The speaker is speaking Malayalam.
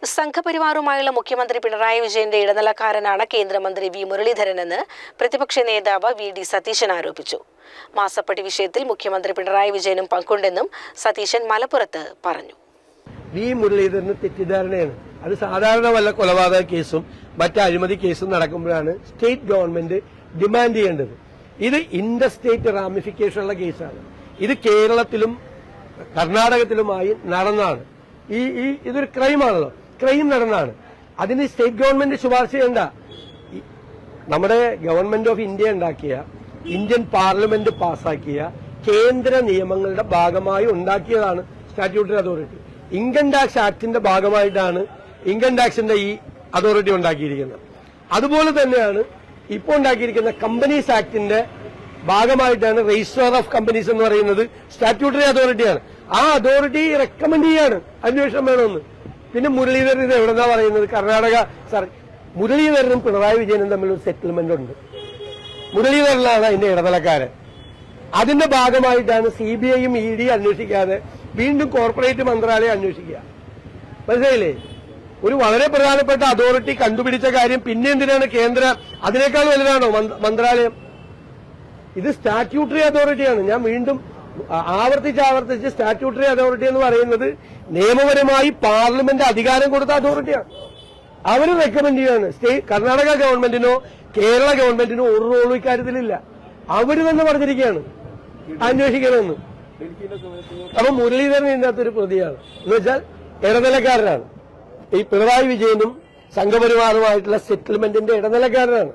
സംഘപരിവാറുമായുള്ള മുഖ്യമന്ത്രി പിണറായി വിജയന്റെ ഇടനിലക്കാരനാണ് കേന്ദ്രമന്ത്രി വി മുരളീധരനെന്ന് പ്രതിപക്ഷ നേതാവ് വി ഡി സതീശൻ ആരോപിച്ചു. മാസപ്പടി വിഷയത്തിൽ മുഖ്യമന്ത്രി പിണറായി വിജയനും പങ്കുണ്ടെന്നും സതീശൻ മലപ്പുറത്ത് പറഞ്ഞു. വി മുരളീധരന് തെറ്റിദ്ധാരണയാണ്. അത് സാധാരണ വല്ല കൊലപാതക കേസും മറ്റ് അഴിമതി കേസും നടക്കുമ്പോഴാണ് സ്റ്റേറ്റ് ഗവൺമെന്റ് ഡിമാൻഡ് ചെയ്യേണ്ടത്. ഇത് ഇന്റർ സ്റ്റേറ്റ് റാമിഫിക്കേഷനുള്ള കേസാണ്. ഇത് കേരളത്തിലും കർണാടകത്തിലുമായി നടന്നാണ്. ഇതൊരു ക്രൈമാണല്ലോ, ക്രൈം നടന്നാണ്. അതിന് സ്റ്റേറ്റ് ഗവൺമെന്റ് ശുപാർശ ചെയ്യേണ്ട. നമ്മുടെ ഗവൺമെന്റ് ഓഫ് ഇന്ത്യ ഉണ്ടാക്കിയ, ഇന്ത്യൻ പാർലമെന്റ് പാസാക്കിയ കേന്ദ്ര നിയമങ്ങളുടെ ഭാഗമായി ഉണ്ടാക്കിയതാണ് സ്റ്റാറ്റ്യൂട്ടറി അതോറിറ്റി. ഇൻകം ടാക്സ് ആക്ടിന്റെ ഭാഗമായിട്ടാണ് ഇൻകം ടാക്സിന്റെ ഈ അതോറിറ്റി ഉണ്ടാക്കിയിരിക്കുന്നത്. അതുപോലെ തന്നെയാണ് ഇപ്പോൾ ഉണ്ടാക്കിയിരിക്കുന്ന കമ്പനീസ് ആക്ടിന്റെ ഭാഗമായിട്ടാണ് രജിസ്ട്രാർ ഓഫ് കമ്പനീസ് എന്ന് പറയുന്നത് സ്റ്റാറ്റ്യൂട്ടറി അതോറിറ്റിയാണ്. ആ അതോറിറ്റി റെക്കമെൻഡ് ചെയ്യാണ് അന്വേഷണം വേണമെന്ന്. പിന്നെ മുരളീധരൻ ഇത് എവിടെന്നാ പറയുന്നത്? കർണാടക മുരളീധരനും പിണറായി വിജയനും തമ്മിൽ ഒരു സെറ്റിൽമെന്റ് ഉണ്ട്. മുരളീധരനാണ് അതിന്റെ ഇടനിലക്കാരൻ. അതിന്റെ ഭാഗമായിട്ടാണ് CBIയും ED അന്വേഷിക്കാതെ വീണ്ടും കോർപ്പറേറ്റ് മന്ത്രാലയം അന്വേഷിക്കുക. മനസ്സിലായില്ലേ? ഒരു വളരെ പ്രധാനപ്പെട്ട അതോറിറ്റി കണ്ടുപിടിച്ച കാര്യം പിന്നെ എന്തിനാണ് കേന്ദ്ര, അതിനേക്കാൾ വലുതാണോ മന്ത്രാലയം? ഇത് സ്റ്റാറ്റ്യൂട്ടറി അതോറിറ്റിയാണ്. ഞാൻ വീണ്ടും ആവർത്തിച്ച് സ്റ്റാറ്റ്യൂട്ടറി അതോറിറ്റി എന്ന് പറയുന്നത് നിയമപരമായി പാർലമെന്റ് അധികാരം കൊടുത്ത അതോറിറ്റിയാണ്. അവർ റെക്കമെൻഡ് ചെയ്യാണ്. കർണാടക ഗവൺമെന്റിനോ കേരള ഗവൺമെന്റിനോ ഒരു റോളും ഇക്കാര്യത്തിലില്ല. അവർ തന്നെ പറഞ്ഞിരിക്കുകയാണ് അന്വേഷിക്കണമെന്ന്. അപ്പൊ മുരളീധരൻ ഇതിനകത്തൊരു പ്രതിയാണ്. എന്ന് വെച്ചാൽ ഇടനിലക്കാരനാണ്. ഈ പിണറായി വിജയനും സംഘപരിവാറുമായിട്ടുള്ള സെറ്റിൽമെന്റിന്റെ ഇടനിലക്കാരനാണ്.